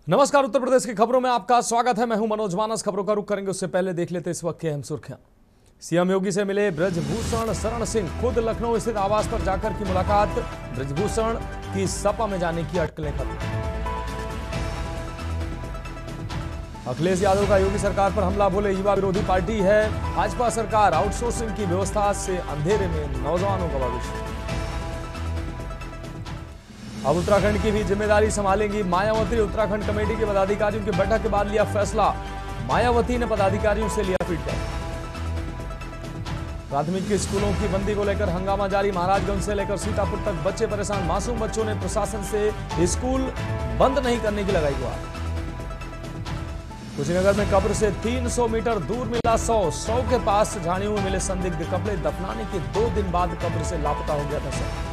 नमस्कार, उत्तर प्रदेश की खबरों में आपका स्वागत है। मैं हूं मनोज मानस। खबरों का रुख करेंगे उससे पहले देख लेते इस वक्त की अहम सुर्खियां। सीएम योगी से मिले ब्रजभूषण शरण सिंह, खुद लखनऊ स्थित आवास पर जाकर की मुलाकात। ब्रजभूषण की सपा में जाने की अटकलें खत्म। अखिलेश यादव का योगी सरकार पर हमला, बोले युवा विरोधी पार्टी है भाजपा सरकार, आउटसोर्सिंग की व्यवस्था से अंधेरे में नौजवानों का भविष्य। अब उत्तराखंड की भी जिम्मेदारी संभालेंगी मायावती। उत्तराखंड कमेटी के पदाधिकारियों की बैठक के बाद लिया फैसला। मायावती ने पदाधिकारियों से लिया फीडबैक। प्राथमिक स्कूलों की बंदी को लेकर हंगामा जारी। महाराजगंज से लेकर सीतापुर तक बच्चे परेशान। मासूम बच्चों ने प्रशासन से स्कूल बंद नहीं करने की लगाई गुहार। कुशीनगर में कब्र से 300 मीटर दूर मिला शव के पास झाड़ियों में मिले संदिग्ध कपड़े। दफनाने के 2 दिन बाद कब्र से लापता हो गया था शव।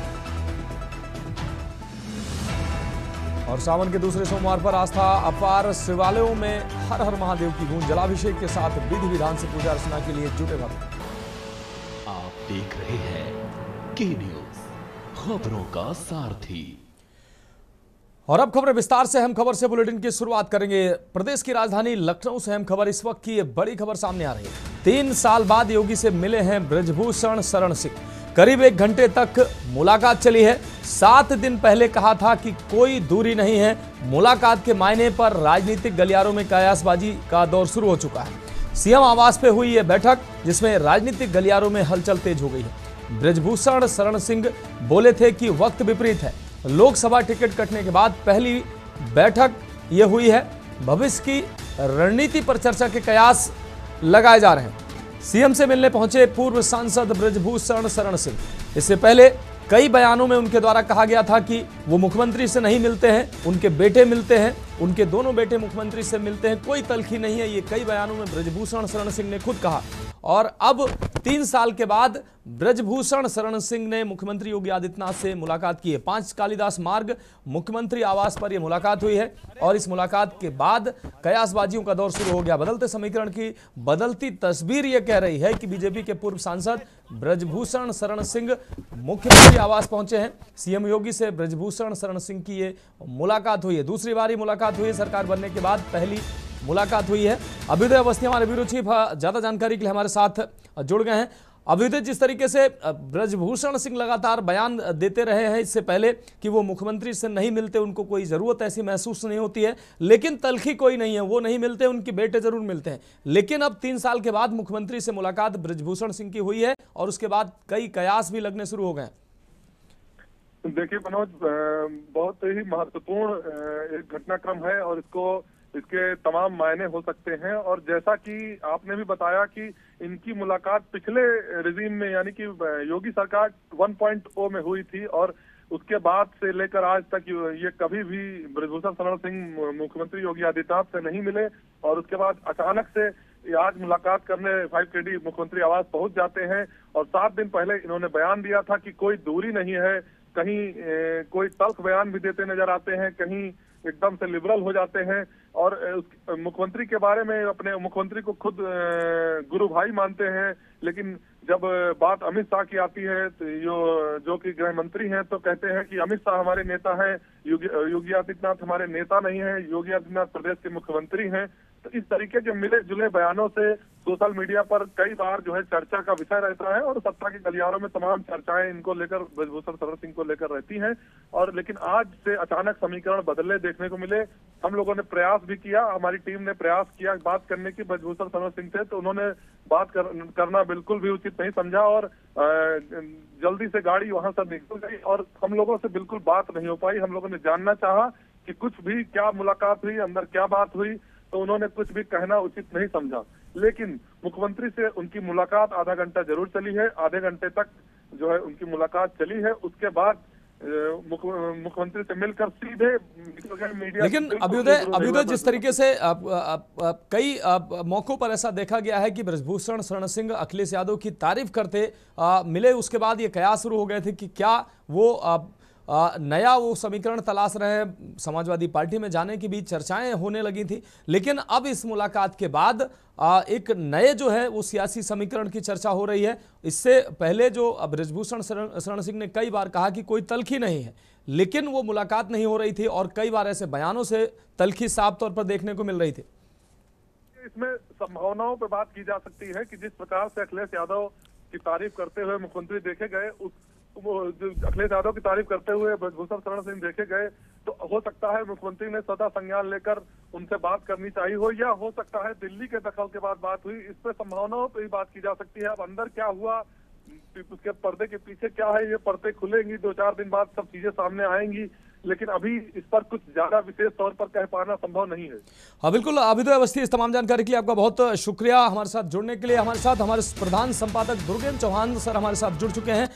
और सावन के दूसरे सोमवार पर आस्था अपार, शिवालयों में हर हर महादेव की गूंज। जलाभिषेक के साथ विधि विधान से पूजा अर्चना के लिए जुटे भक्त। आप देख रहे हैं के न्यूज, खबरों का सारथी। और अब खबरें विस्तार से। अहम खबर से बुलेटिन की शुरुआत करेंगे। प्रदेश की राजधानी लखनऊ से अहम खबर। इस वक्त की ये बड़ी खबर सामने आ रही है। 3 साल बाद योगी से मिले हैं ब्रजभूषण शरण सिंह। करीब 1 घंटे तक मुलाकात चली है। 7 दिन पहले कहा था कि कोई दूरी नहीं है। मुलाकात के मायने पर राजनीतिक गलियारों में कयासबाजी का दौर शुरू हो चुका है। सीएम आवास पे हुई यह बैठक, जिसमें राजनीतिक गलियारों में हलचल तेज हो गई है। ब्रजभूषण शरण सिंह बोले थे कि वक्त विपरीत है। लोकसभा टिकट कटने के बाद पहली बैठक यह हुई है। भविष्य की रणनीति पर चर्चा के कयास लगाए जा रहे हैं। सीएम से मिलने पहुंचे पूर्व सांसद ब्रजभूषण शरण सिंह। इससे पहले कई बयानों में उनके द्वारा कहा गया था कि वो मुख्यमंत्री से नहीं मिलते हैं, उनके बेटे मिलते हैं, उनके दोनों बेटे मुख्यमंत्री से मिलते हैं, कोई तल्खी नहीं है। ये कई बयानों में ब्रजभूषण शरण सिंह ने खुद कहा। और अब 3 साल के बाद ब्रजभूषण शरण सिंह ने मुख्यमंत्री योगी आदित्यनाथ से मुलाकात की है। 5 कालिदास मार्ग मुख्यमंत्री आवास पर यह मुलाकात हुई है। और इस मुलाकात के बाद कयासबाजियों का दौर शुरू हो गया। बदलते समीकरण की बदलती तस्वीर यह कह रही है कि बीजेपी के पूर्व सांसद ब्रजभूषण शरण सिंह मुख्यमंत्री आवास पहुंचे हैं। सीएम योगी से ब्रजभूषण शरण सिंह की ये मुलाकात हुई है। दूसरी बारी मुलाकात हुई है। सरकार बनने के बाद पहली मुलाकात हुई है। अभ्युदय अवस्थी हमारे ब्यूरो चीफ ज्यादा जानकारी के लिए हमारे साथ जुड़ गए हैं। अभ्युदय, जिस तरीके से ब्रजभूषण सिंह लगातार बयान देते रहे हैं इससे पहले कि वो मुख्यमंत्री से नहीं मिलते, उनको कोई जरूरत ऐसी महसूस नहीं होती है, लेकिन तल्खी कोई नहीं है, वो नहीं मिलते, उनके बेटे जरूर मिलते हैं। लेकिन अब 3 साल के बाद मुख्यमंत्री से मुलाकात ब्रजभूषण सिंह की हुई है और उसके बाद कई कयास भी लगने शुरू हो गए। देखिए मनोज, बहुत ही महत्वपूर्ण एक घटनाक्रम है और इसके तमाम मायने हो सकते हैं। और जैसा कि आपने भी बताया कि इनकी मुलाकात पिछले रिजीम में यानी कि योगी सरकार 1.0 में हुई थी और उसके बाद से लेकर आज तक ये कभी भी ब्रजभूषण शरण सिंह मुख्यमंत्री योगी आदित्यनाथ से नहीं मिले। और उसके बाद अचानक से आज मुलाकात करने 5KD मुख्यमंत्री आवास पहुंच जाते हैं। और 7 दिन पहले इन्होंने बयान दिया था कि कोई दूरी नहीं है। कहीं कोई तल्ख बयान भी देते नजर आते हैं, कहीं एकदम से लिबरल हो जाते हैं। और मुख्यमंत्री के बारे में अपने मुख्यमंत्री को खुद गुरु भाई मानते हैं। लेकिन जब बात अमित शाह की आती है तो जो कि गृह मंत्री हैं, तो कहते हैं कि अमित शाह हमारे नेता हैं, योगी आदित्यनाथ हमारे नेता नहीं है, योगी आदित्यनाथ प्रदेश के मुख्यमंत्री हैं। तो इस तरीके के मिले जुले बयानों से सोशल मीडिया पर कई बार जो है चर्चा का विषय रहता है और सत्ता के गलियारों में तमाम चर्चाएं इनको लेकर, ब्रजभूषण शरण सिंह को लेकर रहती हैं। और लेकिन आज से अचानक समीकरण बदले देखने को मिले। हम लोगों ने प्रयास भी किया, हमारी टीम ने प्रयास किया बात करने की ब्रजभूषण शरण सिंह से, तो उन्होंने बात करना बिल्कुल भी उचित नहीं समझा और जल्दी से गाड़ी वहां से निकल गई और हम लोगों से बिल्कुल बात नहीं हो पाई। हम लोगों ने जानना चाहा कि कुछ भी क्या मुलाकात हुई, अंदर क्या बात हुई, तो उन्होंने कुछ भी कहना उचित नहीं समझा। लेकिन मुख्यमंत्री से उनकी मुलाकात आधा घंटा जरूर चली है। आधे घंटे तक जो है उनकी मुलाकात चली है। उसके बाद मुख्यमंत्री से मिलकर सीधे मीडिया। लेकिन अभ्युदय जिस तरीके से कई मौकों पर ऐसा देखा गया है कि ब्रजभूषण शरण सिंह अखिलेश यादव की तारीफ करते मिले, उसके बाद ये कयास शुरू हो गए थे कि क्या वो नया वो समीकरण तलाश रहे हैं। समाजवादी पार्टी में जाने की भी चर्चाएं होने लगी थी। लेकिन अब इस मुलाकात के बाद एक नए जो है वो सियासी समीकरण की चर्चा हो रही है। इससे पहले जो ब्रजभूषण शरण सिंह ने कई बार कहा कि कोई तल्खी नहीं है, लेकिन वो मुलाकात नहीं हो रही थी और कई बार ऐसे बयानों से तल्खी साफ तौर पर देखने को मिल रही थी। इसमें संभावनाओं पर बात की जा सकती है कि जिस प्रकार से अखिलेश यादव की तारीफ करते हुए मुख्यमंत्री देखे गए, अखिलेश यादव की तारीफ करते हुए ब्रजभूषण शरण सिंह देखे गए, तो हो सकता है मुख्यमंत्री ने स्वतः संज्ञान लेकर उनसे बात करनी चाहिए हो, या हो सकता है दिल्ली के दखल के बाद बात हुई। इस पर संभावनाओं पर ही बात की जा सकती है। अब अंदर क्या हुआ, उसके पर्दे के पीछे क्या है, ये पर्दे खुलेंगी, 2-4 दिन बाद सब चीजें सामने आएंगी, लेकिन अभी इस पर कुछ ज्यादा विशेष तौर पर कह पाना संभव नहीं है। हाँ बिल्कुल, अभिदय अवस्थी, इस तमाम जानकारी के लिए आपका बहुत शुक्रिया। हमारे साथ जुड़ने के लिए हमारे साथ हमारे प्रधान संपादक दुर्गेन्द्र चौहान सर हमारे साथ जुड़ चुके हैं।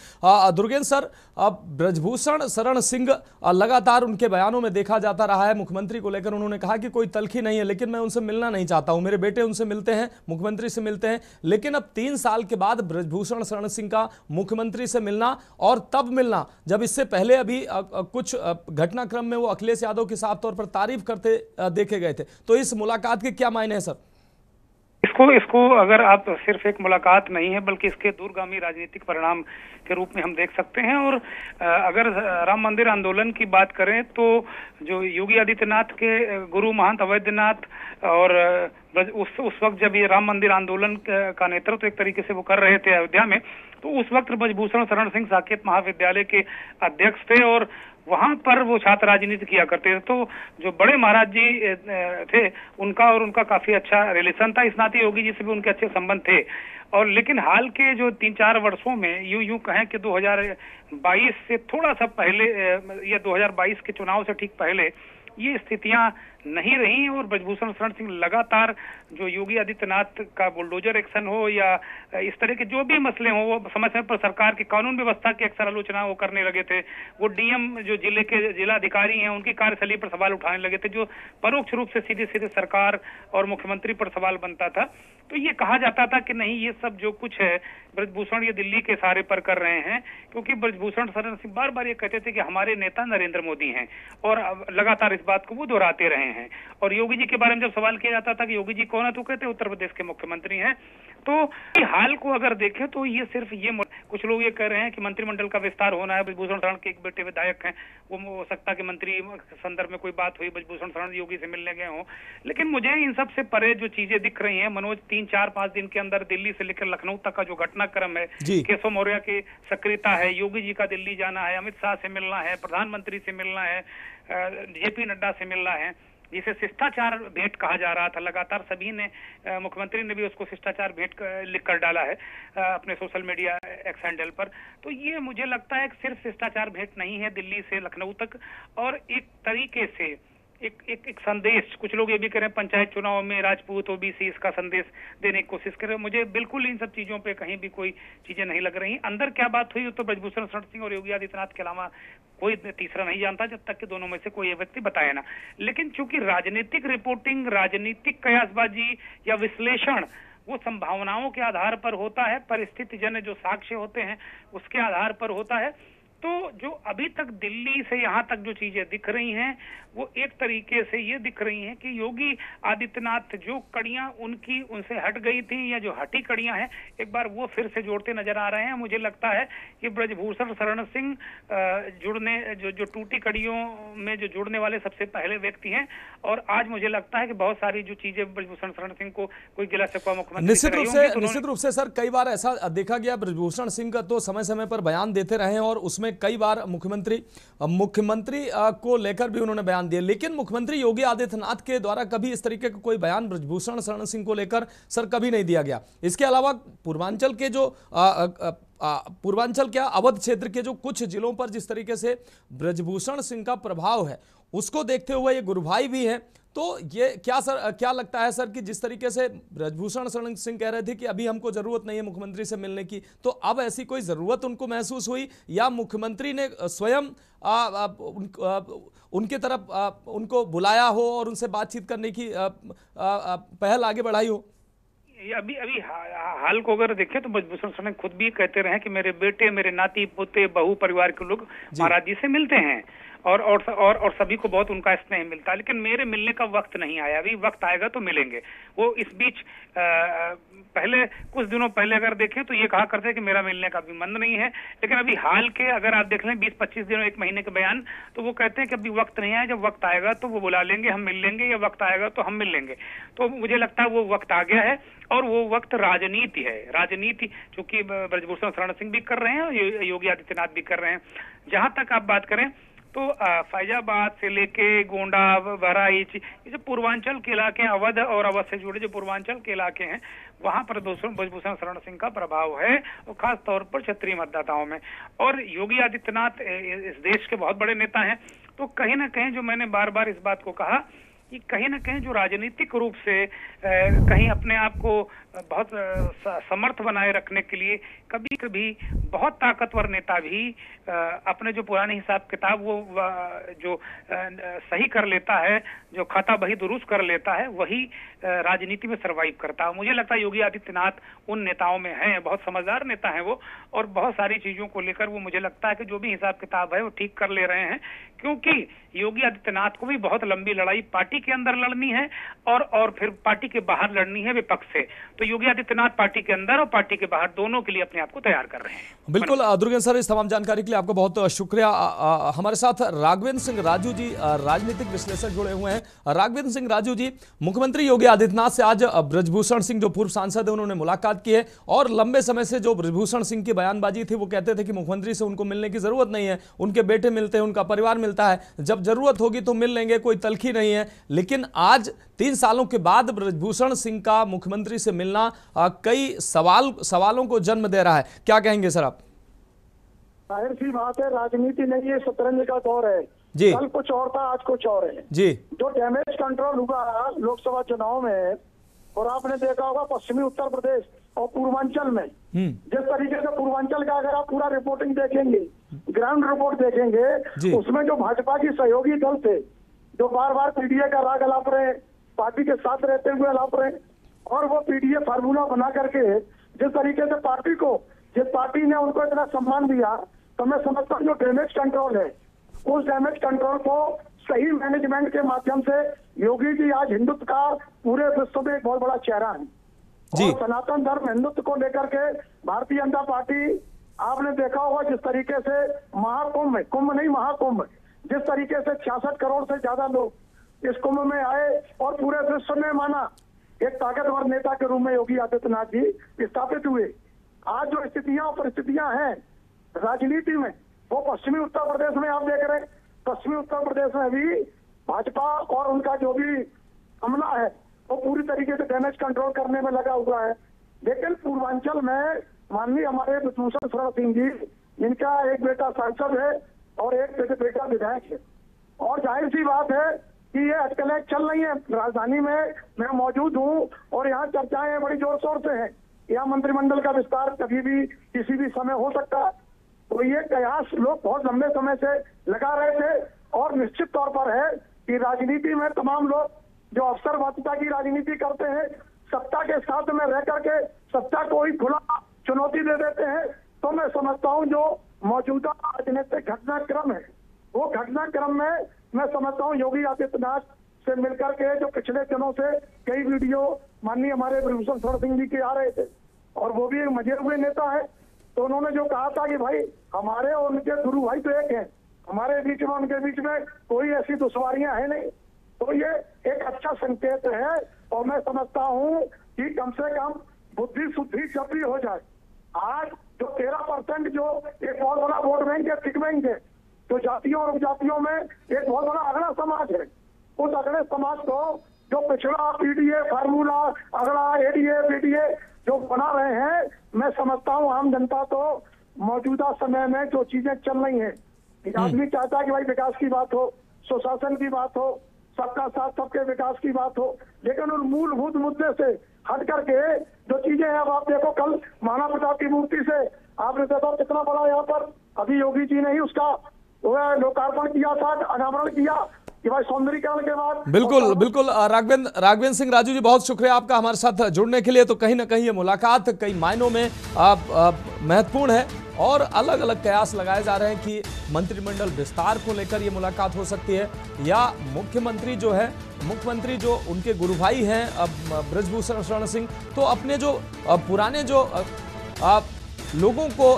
दुर्गेन्द्र सर, ब्रजभूषण शरण सिंह लगातार उनके बयानों में देखा जाता रहा है, मुख्यमंत्री को लेकर उन्होंने कहा कि कोई तल्खी नहीं है, लेकिन मैं उनसे मिलना नहीं चाहता हूं, मेरे बेटे उनसे मिलते हैं, मुख्यमंत्री से मिलते हैं। लेकिन अब 3 साल के बाद ब्रजभूषण शरण सिंह का मुख्यमंत्री से मिलना, और तब मिलना जब इससे पहले अभी कुछ घटनाक्रम में वो अखिलेश यादव की साफ तौर पर तारीफ करते देखे गए थे, तो इस मुलाकात के क्या मायने हैं सर? इसको अगर आप सिर्फ एक मुलाकात नहीं है बल्कि इसके दूरगामी राजनीतिक परिणाम के रूप में हम देख सकते हैं। और अगर राम मंदिर आंदोलन की बात करें तो जो योगी आदित्यनाथ के गुरु महंत अवैधनाथ और उस वक्त जब ये राम मंदिर आंदोलन का नेतृत्व एक तरीके से वो कर रहे थे अयोध्या में, तो उस वक्त ब्रजभूषण शरण सिंह साकेत महाविद्यालय के अध्यक्ष थे और वहां पर वो छात्र राजनीति किया करते थे। तो जो बड़े महाराज जी थे उनका काफी अच्छा रिलेशन था, इस नाते योगी जी से भी उनके अच्छे संबंध थे। और लेकिन हाल के जो 3-4 वर्षों में यूं कहें कि 2022 से थोड़ा सा पहले या 2022 के चुनाव से ठीक पहले ये स्थितियां नहीं रही और ब्रजभूषण शरण सिंह लगातार जो योगी आदित्यनाथ का बुलडोजर एक्शन हो या इस तरह के जो भी मसले हो, वो समय समय पर सरकार की कानून व्यवस्था की अक्सर आलोचना वो करने लगे थे। वो डीएम जो जिले के जिला अधिकारी हैं उनकी कार्यशैली पर सवाल उठाने लगे थे, जो परोक्ष रूप से सीधे सीधे सरकार और मुख्यमंत्री पर सवाल बनता था। तो ये कहा जाता था कि नहीं, ये सब जो कुछ है ब्रजभूषण ये दिल्ली के सहारे पर कर रहे हैं, क्योंकि ब्रजभूषण शरण सिंह बार बार ये कहते थे कि हमारे नेता नरेंद्र मोदी हैं और लगातार इस बात को वो दोहराते रहे हैं। और योगी जी के बारे में जब सवाल किया जाता था कि योगी जी कौन है, तो कहते उत्तर प्रदेश के मुख्यमंत्री हैं। तो हाल को अगर देखें तो ये सिर्फ ये कुछ लोग ये कह रहे हैं कि मंत्रिमंडल का विस्तार होना है, ब्रजभूषण शरण के एक बेटे विधायक हैं, वो हो सकता है कि मंत्री संदर्भ में कोई बात हुई, ब्रजभूषण शरण योगी से मिलने गए हों। लेकिन मुझे इन सब से परे जो चीजें दिख रही हैं मनोज, 3-4-5 दिन के अंदर दिल्ली से लेकर लखनऊ तक का जो घटनाक्रम है, केशव मौर्य की सक्रियता है, योगी जी का दिल्ली जाना है, अमित शाह से मिलना है, प्रधानमंत्री से मिलना है, जेपी नड्डा से मिलना है, जिसे शिष्टाचार भेंट कहा जा रहा था। लगातार सभी ने, मुख्यमंत्री ने भी उसको शिष्टाचार भेंट लिख कर डाला है अपने सोशल मीडिया एक्स हैंडल पर। तो ये मुझे लगता है कि सिर्फ शिष्टाचार भेंट नहीं है दिल्ली से लखनऊ तक, और एक तरीके से एक संदेश, कुछ लोग ये भी कह रहे हैं पंचायत चुनाव में राजपूत ओबीसी इसका संदेश देने की कोशिश कर रहे हैं। मुझे बिल्कुल इन सब चीजों पे कहीं भी कोई चीजें नहीं लग रही। अंदर क्या बात हुई तो ब्रजभूषण शरण सिंह और योगी आदित्यनाथ के अलावा कोई तीसरा नहीं जानता, जब तक कि दोनों में से कोई व्यक्ति बताए ना। लेकिन चूंकि राजनीतिक रिपोर्टिंग, राजनीतिक कयासबाजी या विश्लेषण वो संभावनाओं के आधार पर होता है, परिस्थिति जन्य जो साक्ष्य होते हैं उसके आधार पर होता है। तो जो अभी तक दिल्ली से यहाँ तक जो चीजें दिख रही हैं वो एक तरीके से ये दिख रही हैं कि योगी आदित्यनाथ जो कड़ियां उनकी उनसे हट गई थी या जो हटी कड़ियां हैं एक बार वो फिर से जोड़ते नजर आ रहे हैं। मुझे लगता है कि ब्रजभूषण शरण सिंह जुड़ने जो टूटी कड़ियों में जो जुड़ने वाले सबसे पहले व्यक्ति हैं, और आज मुझे लगता है कि बहुत सारी जो चीजें ब्रजभूषण शरण सिंह को कोई गिला शिकवा मुख्यमंत्री निश्चित रूप से सर कई बार ऐसा देखा गया, ब्रजभूषण सिंह का तो समय समय पर बयान देते रहे और उसमें कई बार मुख्यमंत्री को लेकर भी उन्होंने बयान दिए, लेकिन मुख्यमंत्री योगी आदित्यनाथ के द्वारा कभी इस तरीके का कोई बयान ब्रजभूषण शरण सिंह को लेकर सर कभी नहीं दिया गया। इसके अलावा पूर्वांचल के जो पूर्वांचल क्या अवध क्षेत्र के जो कुछ जिलों पर जिस तरीके से ब्रजभूषण सिंह का प्रभाव है उसको देखते हुए ये गुरु भाई भी है, तो ये क्या लगता है सर कि जिस तरीके से ब्रजभूषण शरण सिंह कह रहे थे कि अभी हमको जरूरत नहीं है मुख्यमंत्री से मिलने की, तो अब ऐसी कोई जरूरत उनको महसूस हुई या मुख्यमंत्री ने स्वयं उनके तरफ उनको बुलाया हो और उनसे बातचीत करने की पहल आगे बढ़ाई हो? अभी हाल को अगर देखें तो ब्रजभूषण शरण खुद भी कहते रहे कि मेरे बेटे, मेरे नाती पोते, बहू परिवार के लोग महाराज जी से मिलते हैं और सभी को बहुत उनका स्नेह मिलता है। लेकिन मेरे मिलने का वक्त नहीं आया, अभी वक्त आएगा तो मिलेंगे। वो इस बीच पहले कुछ दिनों पहले अगर देखें तो ये कहा करते हैं कि मेरा मिलने का भी मन नहीं है, लेकिन अभी हाल के अगर आप देख लें 20-25 दिनों 1 महीने के बयान, तो वो कहते हैं कि अभी वक्त नहीं आया, जब वक्त आएगा तो वो बुला लेंगे, हम मिल लेंगे, या वक्त आएगा तो हम मिल लेंगे। तो मुझे लगता है वो वक्त आ गया है, और वो वक्त राजनीति है। राजनीति चूंकि ब्रजभूषण शरण सिंह भी कर रहे हैं और योगी आदित्यनाथ भी कर रहे हैं। जहां तक आप बात करें तो फैजाबाद से लेके गोंडा, बहराइच, ये जो पूर्वांचल के इलाके हैं, अवध और अवध से जुड़े जो पूर्वांचल के इलाके हैं, वहां पर ब्रजभूषण शरण सिंह का प्रभाव है, और खास तौर पर क्षेत्रीय मतदाताओं में। और योगी आदित्यनाथ इस देश के बहुत बड़े नेता हैं, तो कहीं ना कहीं जो मैंने बार बार इस बात को कहा कि कहीं ना कहीं जो राजनीतिक रूप से कहीं अपने आप को बहुत समर्थ बनाए रखने के लिए कभी कभी बहुत ताकतवर नेता भी अपने जो पुराने हिसाब किताब वो जो सही कर लेता है, जो खाता बही दुरुस्त कर लेता है, वही राजनीति में सरवाइव करता है। मुझे लगता है योगी आदित्यनाथ उन नेताओं में हैं, बहुत समझदार नेता हैं वो, और बहुत सारी चीजों को लेकर वो मुझे लगता है कि जो भी हिसाब किताब है वो ठीक कर ले रहे हैं, क्योंकि योगी आदित्यनाथ को भी बहुत लंबी लड़ाई पार्टी के अंदर लड़नी है और फिर पार्टी के बाहर लड़नी है विपक्ष से। तो योगी आदित्यनाथ पार्टी के अंदर और पार्टी के बाहर दोनों के लिए अपने आप को तैयार कर रहे हैं। बिल्कुल दुर्गेश सर, इस तमाम जानकारी के लिए आपको बहुत शुक्रिया। हमारे साथ राघवेंद्र सिंह राजू जी, राजनीतिक विश्लेषक, जुड़े हुए हैं। राघवेंद्र सिंह राजू जी, मुख्यमंत्री योगी आदित्यनाथ से आज ब्रजभूषण सिंह जो पूर्व सांसद है उन्होंने मुलाकात की है, और लंबे समय से जो ब्रजभूषण सिंह की बयानबाजी थी, वो कहते थे कि मुख्यमंत्री से उनको मिलने की जरूरत नहीं है, उनके बेटे मिलते हैं, उनका परिवार मिलता है, जब जरूरत होगी तो मिल लेंगे, कोई तलखी नहीं है। लेकिन आज 3 सालों के बाद ब्रजभूषण सिंह का मुख्यमंत्री से मिलना कई सवालों को जन्म दे रहा है। क्या कहेंगे सर आप? जाहिर सी बात है, राजनीति नहीं है, शतरंज का दौर है जी। कल कुछ और था, आज कुछ और है जी। जो डैमेज कंट्रोल हुआ लोकसभा चुनाव में, और आपने देखा होगा पश्चिमी उत्तर प्रदेश और पूर्वांचल में, जिस तरीके से पूर्वांचल का अगर आप पूरा रिपोर्टिंग देखेंगे, ग्राउंड रिपोर्ट देखेंगे, उसमें जो भाजपा की सहयोगी दल थे, जो बार बार पीडीए का राग अलाप रहे, पार्टी के साथ रहते हुए अलाप रहे, और वो पीडीए फार्मूला बना करके जिस तरीके से पार्टी को, जिस पार्टी ने उनको इतना सम्मान दिया, तो मैं समझता हूँ जो डैमेज कंट्रोल है, उस डैमेज कंट्रोल को सही मैनेजमेंट के माध्यम से योगी जी आज हिंदुत्व का पूरे विश्व में एक बहुत बड़ा चेहरा है। और सनातन धर्म हिंदुत्व को लेकर के भारतीय जनता पार्टी, आपने देखा होगा जिस तरीके से महाकुंभ, कुंभ नहीं महाकुंभ, जिस तरीके से 66 करोड़ से ज्यादा लोग इस कुंभ में आए और पूरे विश्व में माना एक ताकतवर नेता के रूप में योगी आदित्यनाथ जी स्थापित हुए। आज जो स्थितियां और परिस्थितियां हैं राजनीति में, वो पश्चिमी उत्तर प्रदेश में आप देख रहे हैं, पश्चिमी उत्तर प्रदेश में भी भाजपा और उनका जो भी हमला है वो पूरी तरीके से डैमेज कंट्रोल करने में लगा हुआ है। लेकिन पूर्वांचल में माननीय हमारे ब्रजभूषण शरण सिंह जी, जिनका एक बेटा सांसद है और एक बेटा विधायक है, और जाहिर सी बात है कि ये अटकलें चल रही है राजधानी में, मैं मौजूद हूँ और यहाँ चर्चाएं बड़ी जोर शोर से हैं, यहाँ मंत्रिमंडल का विस्तार कभी भी किसी भी समय हो सकता है। तो ये कयास लोग बहुत लंबे समय से लगा रहे थे, और निश्चित तौर पर है कि राजनीति में तमाम लोग जो अवसरवादिता की राजनीति करते हैं, सत्ता के साथ में रह करके सत्ता को ही खुला चुनौती दे देते हैं। तो मैं समझता हूँ जो मौजूदा राजनीतिक घटनाक्रम है, वो घटनाक्रम में मैं समझता हूँ योगी आदित्यनाथ से मिलकर के जो पिछले दिनों से कई वीडियो माननीय हमारे ब्रजभूषण शरण सिंह जी के आ रहे थे, और वो भी एक मजे हुए नेता है, तो उन्होंने जो कहा था कि भाई हमारे और उनके गुरु भाई तो एक है, हमारे बीच में उनके बीच में कोई ऐसी दुश्वारियां है नहीं, तो ये एक अच्छा संकेत है। और मैं समझता हूँ कि कम से कम बुद्धि शुद्धि जब भी हो जाए, आज जो 13% जो एक बहुत बड़ा वोट बैंक है, टिक बैंक है, तो जातियों और उपजातियों में एक बहुत बड़ा अगड़ा समाज है, उस अगड़े समाज को जो पिछड़ा पीडीए फार्मूला अगड़ा एडीए बीडीए जो बना रहे हैं, मैं समझता हूँ आम जनता तो मौजूदा समय में जो चीजें चल रही हैं, आदमी चाहता है कि भाई विकास की बात हो, सुशासन की बात हो, सबका साथ सबके विकास की बात हो, लेकिन उन मूलभूत मुद्दे से हट करके जो चीजें हैं, अब आप देखो कल महाराणा प्रताप की मूर्ति से आपने देखा कितना बड़ा यहाँ पर अभी योगी जी ने ही उसका लोकार्पण किया था, अनावरण किया, कि भाई सौंदर्यीकरण के बाद बिल्कुल बिल्कुल। राघवेंद्र सिंह राजू जी, बहुत शुक्रिया आपका हमारे साथ जुड़ने के लिए। तो कहीं ना कहीं ये मुलाकात कई मायनों में महत्वपूर्ण है और अलग अलग कयास लगाए जा रहे हैं कि मंत्रिमंडल विस्तार को लेकर ये मुलाकात हो सकती है, या मुख्यमंत्री जो उनके गुरु भाई हैं ब्रजभूषण शरण सिंह, तो अपने जो पुराने जो लोगों को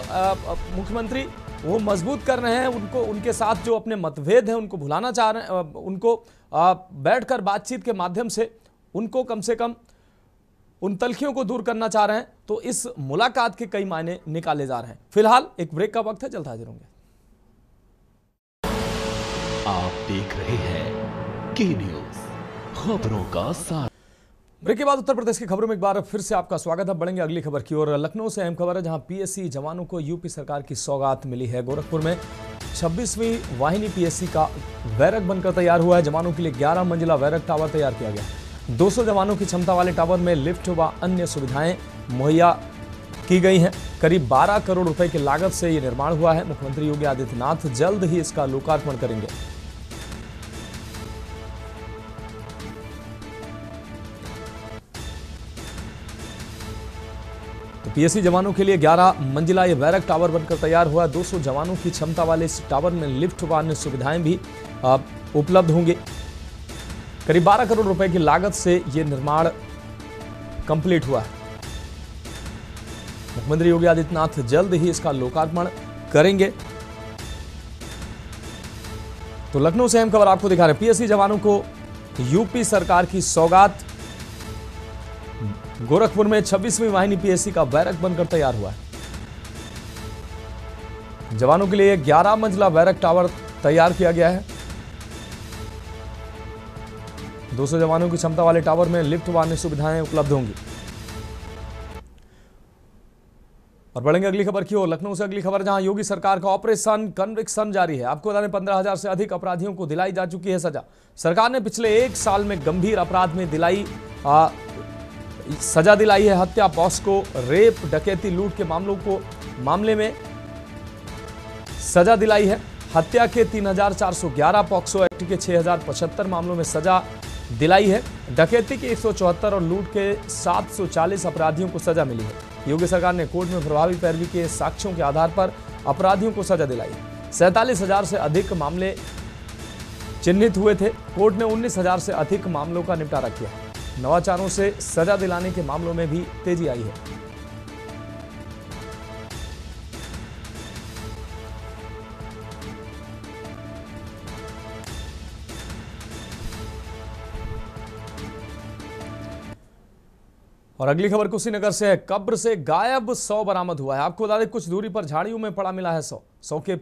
मुख्यमंत्री वो मजबूत कर रहे हैं, उनको उनके साथ जो अपने मतभेद हैं उनको भुलाना चाह रहे हैं, उनको बैठकर बातचीत के माध्यम से उनको कम से कम उन तलखियों को दूर करना चाह रहे हैं। तो इस मुलाकात के कई मायने निकाले जा रहे हैं। फिलहाल एक ब्रेक का वक्त है, जल्द हाजिर होंगे। आप देख रहे हैं के न्यूज, खबरों का साथ। ब्रेक के बाद उत्तर प्रदेश की खबरों में एक बार फिर से आपका स्वागत है। बढ़ेंगे अगली खबर की ओर। लखनऊ से अहम खबर है, जहां पीएससी जवानों को यूपी सरकार की सौगात मिली है। गोरखपुर में 26वीं वाहिनी पीएससी का बैरक बनकर तैयार हुआ है। जवानों के लिए 11 मंजिला बैरक टावर तैयार किया गया। 200 जवानों की क्षमता वाले टावर में लिफ्ट व अन्य सुविधाएं मुहैया की गई हैं। करीब 12 करोड़ रुपए की लागत से यह निर्माण हुआ है। मुख्यमंत्री योगी आदित्यनाथ जल्द ही इसका लोकार्पण करेंगे। तो पीएससी जवानों के लिए 11 मंजिला यह बैरक टावर बनकर तैयार हुआ। 200 जवानों की क्षमता वाले इस टावर में लिफ्ट व अन्य सुविधाएं भी उपलब्ध होंगी। करीब 12 करोड़ रुपए की लागत से यह निर्माण कंप्लीट हुआ है। मुख्यमंत्री योगी आदित्यनाथ जल्द ही इसका लोकार्पण करेंगे। तो लखनऊ से अहम खबर आपको दिखा रहे हैं। पीएससी जवानों को यूपी सरकार की सौगात। गोरखपुर में 26वीं वाहिनी पीएससी का बैरक बनकर तैयार हुआ है। जवानों के लिए 11 मंजिला बैरक टावर तैयार किया गया है। 200 जवानों की क्षमता वाले टावर में लिफ्ट व अन्य सुविधाएं उपलब्ध होंगी। और बढ़ेंगे अगली खबर की ओर। लखनऊ से अगली खबर, जहां योगी सरकार का ऑपरेशन कन्विक्शन जारी है। आपको बता दें 15,000 से अधिक अपराधियों को दिलाई जा चुकी है सजा। सरकार ने पिछले 1 साल में गंभीर अपराध में सजा दिलाई है। हत्या, पॉस्को, रेप, डकैती, लूट के मामले में सजा दिलाई है। हत्या के 3,411, पॉक्सो एक्ट के 6,075 मामलों में सजा दिलाई है। डकैती के 174 और लूट के 740 अपराधियों को सजा मिली है। योगी सरकार ने कोर्ट में प्रभावी पैरवी के साक्ष्यों के आधार पर अपराधियों को सजा दिलाई। 47,000 से अधिक मामले चिन्हित हुए थे। कोर्ट ने 19,000 से अधिक मामलों का निपटारा किया है। नवाचारों से सजा दिलाने के मामलों में भी तेजी आई है। और अगली खबर कुशीनगर से है। कब्र से गायब 100 बरामद हुआ है। आपको बता दें कुछ दूरी पर झाड़ियों में पड़ा मिला है 100 के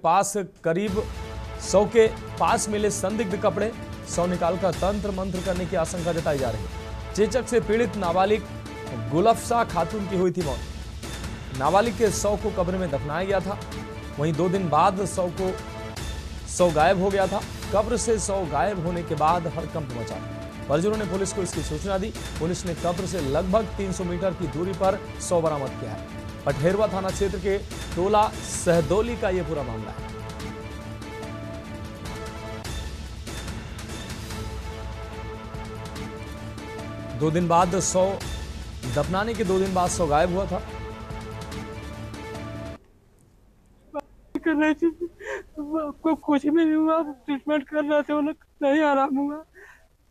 पास मिले संदिग्ध कपड़े। 100 निकालकर तंत्र मंत्र करने की आशंका जताई जा रही है। चेचक से पीड़ित नाबालिग गुलफसा खातून की हुई थी मौत। नाबालिग के 100 को कब्र में दफनाया गया था। वहीं 2 दिन बाद 100 गायब हो गया था। कब्र से 100 गायब होने के बाद हड़कंप मचा। परिजनों ने पुलिस को इसकी सूचना दी। पुलिस ने कब्र से लगभग 300 मीटर की दूरी पर 100 बरामद किया है। पठेरवा थाना क्षेत्र के टोला सहदौली का यह पूरा मामला है। दो दिन बाद 100 दफनाने के 2 दिन बाद 100 गायब हुआ था। आपको कुछ भी नहीं हुआ, ट्रीटमेंट कर रहे थे, उन्हें नहीं आराम हुआ।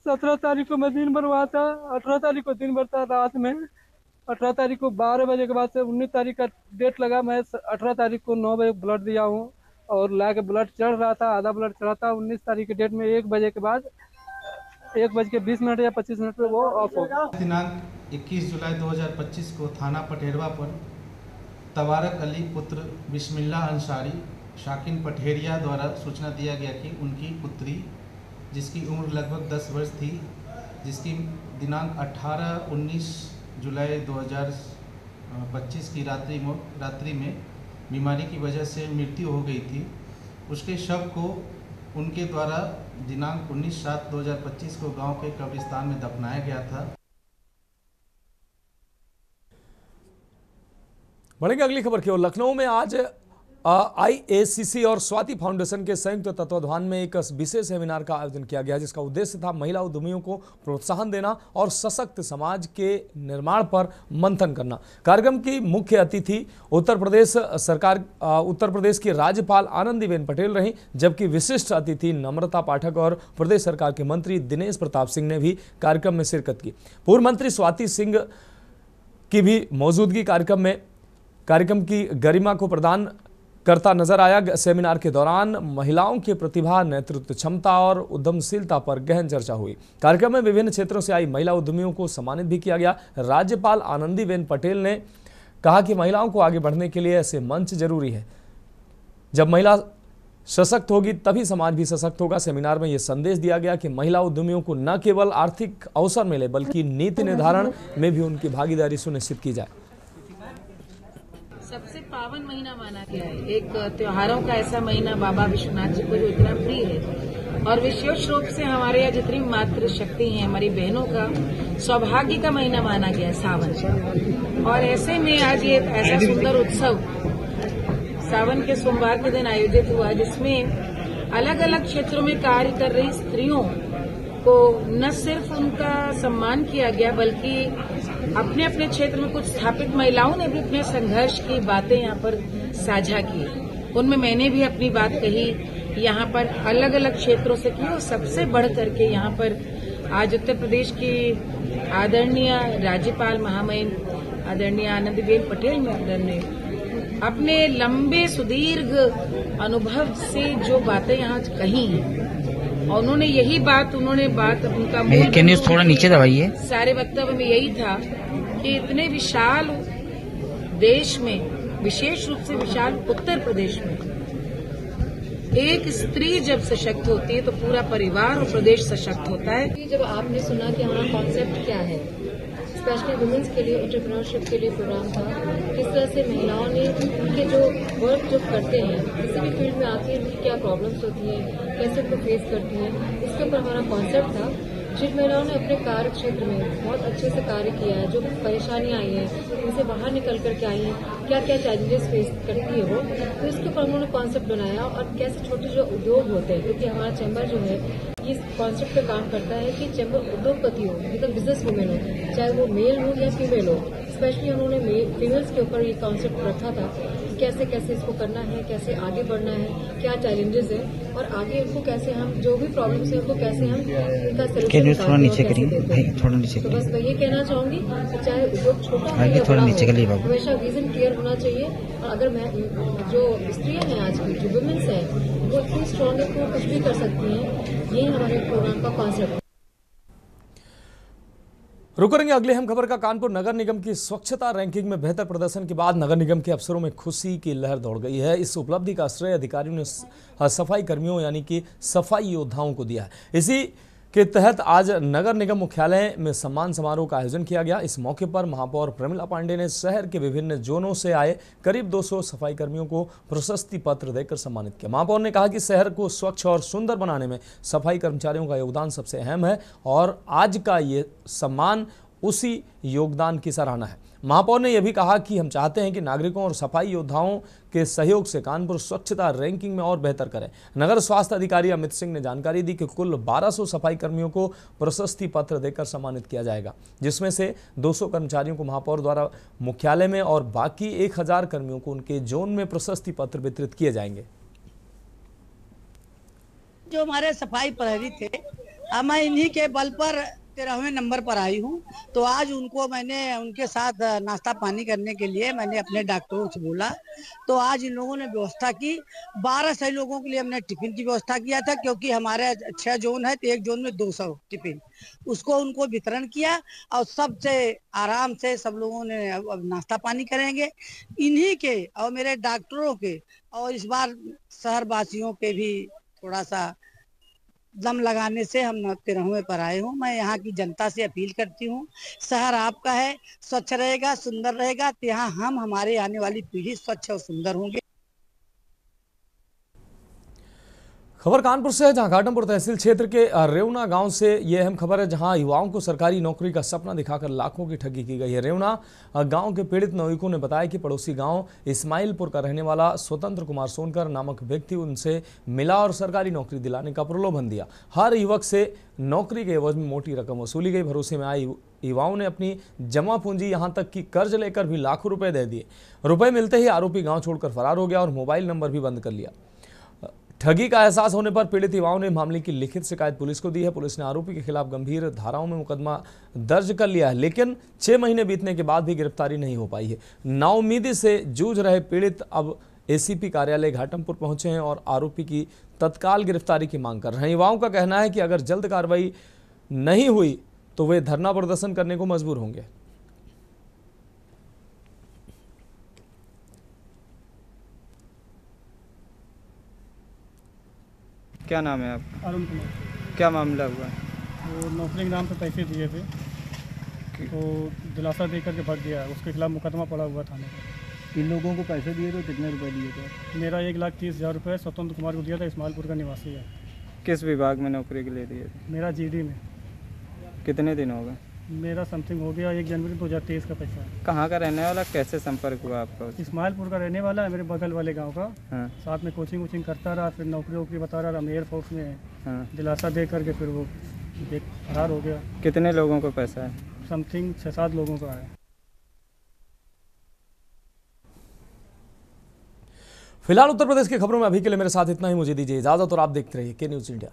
17 तारीख को मैं दिन भर हुआ था, 18 तारीख को दिन भर था रात में, 18 तारीख को 12 बजे के बाद से 19 तारीख का डेट लगा। मैं 18 तारीख को 9 बजे ब्लड दिया हूँ और ला के ब्लड चढ़ रहा था, आधा ब्लड चढ़ा था। 19 तारीख के डेट में 1 बजे के बाद 1:20 या 25 मिनट में वो ऑफ हो गया। दिनांक 21 जुलाई 2025 को थाना पठेरवा पर तबारक अली पुत्र बिस्मिल्लाह अंसारी शाकिन पठेरिया द्वारा सूचना दिया गया कि उनकी पुत्री, जिसकी उम्र लगभग 10 वर्ष थी, जिसकी दिनांक 18-19 जुलाई 2025 की रात्रि में बीमारी की वजह से मृत्यु हो गई थी। उसके शव को उनके द्वारा दिनांक 19/7/2025 को गांव के कब्रिस्तान में दफनाया गया था। बढ़ेंगे अगली खबर की ओर। लखनऊ में आज IACC और स्वाति फाउंडेशन के संयुक्त तत्वाधान में एक विशेष सेमिनार का आयोजन किया गया, जिसका उद्देश्य था महिला उद्यमियों को प्रोत्साहन देना और सशक्त समाज के निर्माण पर मंथन करना। कार्यक्रम की मुख्य अतिथि उत्तर प्रदेश की राज्यपाल आनंदीबेन पटेल रहीं, जबकि विशिष्ट अतिथि नम्रता पाठक और प्रदेश सरकार के मंत्री दिनेश प्रताप सिंह ने भी कार्यक्रम में शिरकत की। पूर्व मंत्री स्वाति सिंह की भी मौजूदगी कार्यक्रम की गरिमा को प्रदान करता नजर आया। सेमिनार के दौरान महिलाओं की प्रतिभा, नेतृत्व क्षमता और उद्यमशीलता पर गहन चर्चा हुई। कार्यक्रम में विभिन्न क्षेत्रों से आई महिला उद्यमियों को सम्मानित भी किया गया। राज्यपाल आनंदीबेन पटेल ने कहा कि महिलाओं को आगे बढ़ने के लिए ऐसे मंच जरूरी है। जब महिला सशक्त होगी तभी समाज भी सशक्त होगा। सेमिनार में यह संदेश दिया गया कि महिला उद्यमियों को न केवल आर्थिक अवसर मिले बल्कि नीति निर्धारण में भी उनकी भागीदारी सुनिश्चित की जाए। सबसे पावन महीना माना गया है, एक त्योहारों का ऐसा महीना बाबा विश्वनाथ जी को जो इतना प्रिय है, और विशेष रूप से हमारे यहाँ जितनी मातृ शक्ति है, हमारी बहनों का सौभाग्य का महीना माना गया है सावन। और ऐसे में आज ये ऐसा सुंदर उत्सव सावन के सोमवार के दिन आयोजित हुआ, जिसमें अलग अलग क्षेत्रों में कार्य कर रही स्त्रियों को न सिर्फ उनका सम्मान किया गया, बल्कि अपने अपने क्षेत्र में कुछ स्थापित महिलाओं ने भी अपने संघर्ष की बातें यहाँ पर साझा की। उनमें मैंने भी अपनी बात कही, यहाँ पर अलग अलग क्षेत्रों से की, और सबसे बढ़ करके यहाँ पर आज उत्तर प्रदेश की आदरणीय राज्यपाल महामहिम आदरणीय आनंदीबेन पटेल मैडम ने अपने लंबे सुदीर्घ अनुभव से जो बातें यहाँ कही हैं, और उन्होंने यही बात उनका मूल थोड़ा नीचे दबाइए। सारे वक्तव्य में यही था कि इतने विशाल देश में, विशेष रूप से विशाल उत्तर प्रदेश में, एक स्त्री जब सशक्त होती है तो पूरा परिवार और प्रदेश सशक्त होता है। जब आपने सुना कि हमारा कॉन्सेप्ट क्या है, स्पेशली वुमेन्स के लिए एंटरप्रेन्योरशिप के लिए प्रोग्राम था, किस तरह से महिलाओं ने उनके जो वर्क जो करते हैं, किसी भी फील्ड में आती है, उनकी क्या प्रॉब्लम्स होती हैं, कैसे उनको फेस करती हैं, इसके ऊपर हमारा कॉन्सेप्ट था। जिन महिलाओं ने अपने कार्य क्षेत्र में बहुत अच्छे से कार्य किया है, जो परेशानियां आई हैं उनसे बाहर निकल करके आई हैं, क्या क्या चैलेंजेस फेस करती है वो, तो इसके ऊपर उन्होंने कॉन्सेप्ट बनाया। और कैसे छोटे जो उद्योग होते हैं, क्योंकि हमारा चैम्बर जो है इस कॉन्सेप्ट पे काम करता है कि चैम्बर उद्योगपति हो, मतलब बिजनेस वुमेन हो, चाहे वो मेल हो या फीमेल हो। स्पेशली उन्होंने फीमेल्स के ऊपर ये कॉन्सेप्ट रखा था कि कैसे कैसे इसको करना है, कैसे आगे बढ़ना है, क्या चैलेंजेस है, और आगे उनको कैसे हम जो भी प्रॉब्लम्स है उनको कैसे हम उनका सोल्यूशन थोड़ा नीचे करिए भाई, थोड़ा नीचे करिए। तो बस मैं ये कहना चाहूंगी कि चाहे उद्योग छोटा हो या थोड़ा नीचे करिए बाबू, हमेशा विजन क्लियर होना चाहिए। और अगर मैं जो स्त्रियां हैं आज की, जो वुमेन्स हैं, वो इतनी स्ट्रॉन्ग है कि वो कुछ भी कर सकती हैं। यही हमारे प्रोग्राम का कॉन्सेप्ट है। रुक करेंगे अगले अहम खबर का। कानपुर नगर निगम की स्वच्छता रैंकिंग में बेहतर प्रदर्शन के बाद नगर निगम के अफसरों में खुशी की लहर दौड़ गई है। इस उपलब्धि का श्रेय अधिकारियों ने सफाई कर्मियों यानी कि सफाई योद्धाओं को दिया है। इसी के तहत आज नगर निगम मुख्यालय में सम्मान समारोह का आयोजन किया गया। इस मौके पर महापौर प्रमिला पांडे ने शहर के विभिन्न जोनों से आए करीब 200 सफाई कर्मियों को प्रशस्ति पत्र देकर सम्मानित किया। महापौर ने कहा कि शहर को स्वच्छ और सुंदर बनाने में सफाई कर्मचारियों का योगदान सबसे अहम है और आज का ये सम्मान उसी योगदान की सराहना है। महापौर ने यह भी कहा कि हम चाहते हैं कि नागरिकों और सफाई योद्धाओं के सहयोग से कानपुर स्वच्छता रैंकिंग में और बेहतर करें। नगर स्वास्थ्य अधिकारी अमित सिंह ने जानकारी दी कि कुल 1200 सफाई कर्मियों को प्रशस्ति पत्र देकर सम्मानित किया जाएगा, जिसमें से 200 कर्मचारियों को महापौर द्वारा मुख्यालय में और बाकी 1000 कर्मियों को उनके जोन में प्रशस्ति पत्र वितरित किए जाएंगे। जो हमारे सफाई प्रहरी थे, मैं इन्हीं के बल पर 13वें नंबर पर आई हूँ। तो आज मैंने उनके साथ नाश्ता पानी करने के लिए मैंने अपने डॉक्टरों से बोला, तो आज इन लोगों ने व्यवस्था की। 12 सही लोगों के लिए हमने टिफिन की व्यवस्था किया था, क्योंकि हमारे 6 जोन है तो एक जोन में 200 टिफिन, उसको उनको वितरण किया और सबसे आराम से सब लोगों ने अब नाश्ता पानी करेंगे। इन्हीं के और मेरे डॉक्टरों के और इस बार शहर वासियों के भी थोड़ा सा दम लगाने से हम 13वें पर आए हूँ। मैं यहाँ की जनता से अपील करती हूँ, शहर आपका है, स्वच्छ रहेगा, सुंदर रहेगा, तो यहाँ हम हमारे आने वाली पीढ़ी स्वच्छ और सुंदर होंगे। खबर कानपुर से है, जहां घाटमपुर तहसील क्षेत्र के रेवना गांव से ये अहम खबर है, जहां युवाओं को सरकारी नौकरी का सपना दिखाकर लाखों की ठगी की गई है। रेवना गांव के पीड़ित नागरिकों ने बताया कि पड़ोसी गांव इस्माइलपुर का रहने वाला स्वतंत्र कुमार सोनकर नामक व्यक्ति उनसे मिला और सरकारी नौकरी दिलाने का प्रलोभन दिया। हर युवक से नौकरी के एवज में मोटी रकम वसूली गई। भरोसे में आए युवाओं ने अपनी जमा पूंजी यहां तक कि कर्ज लेकर भी लाखों रुपए दे दिए। रुपए मिलते ही आरोपी गांव छोड़कर फरार हो गया और मोबाइल नंबर भी बंद कर लिया। ठगी का एहसास होने पर पीड़ित युवाओं ने मामले की लिखित शिकायत पुलिस को दी है। पुलिस ने आरोपी के खिलाफ गंभीर धाराओं में मुकदमा दर्ज कर लिया है, लेकिन 6 महीने बीतने के बाद भी गिरफ्तारी नहीं हो पाई है। नाउम्मीदी से जूझ रहे पीड़ित अब एसीपी कार्यालय घाटमपुर पहुंचे हैं और आरोपी की तत्काल गिरफ्तारी की मांग कर रहे हैं। युवाओं का कहना है कि अगर जल्द कार्रवाई नहीं हुई तो वे धरना प्रदर्शन करने को मजबूर होंगे। क्या नाम है आपका? अरुण कुमार। क्या मामला हुआ? वो नौकरी के नाम पे पैसे दिए थे तो दिलासा दे करके भर दिया, उसके खिलाफ मुकदमा पड़ा हुआ थाने पर। इन लोगों को पैसे दिए थे, कितने रुपए दिए थे? मेरा 1,30,000 रुपये स्वतंत्र कुमार को दिया था, इस्माइलपुर का निवासी है। किस विभाग में नौकरी के लिए दिए थे? मेरा जीडी में। कितने दिन हो गए? मेरा समथिंग हो गया 1 जनवरी 2023 का पैसा। कहाँ का रहने वाला, कैसे संपर्क हुआ आपका? इस्माइलपुर का रहने वाला है, मेरे बगल वाले गांव का। हाँ। साथ में कोचिंग वोचिंग करता रहा, फिर नौकरी वोकरी बता रहा, हम एयरफोर्स में है। हाँ। दिलासा दे करके फिर वो फरार हो गया। कितने लोगों को पैसा है? समथिंग 6-7 लोगों का है। फिलहाल उत्तर प्रदेश की खबरों में अभी के लिए मेरे साथ इतना ही। मुझे दीजिए इजाजत और आप देखते रहिए के न्यूज़ इंडिया।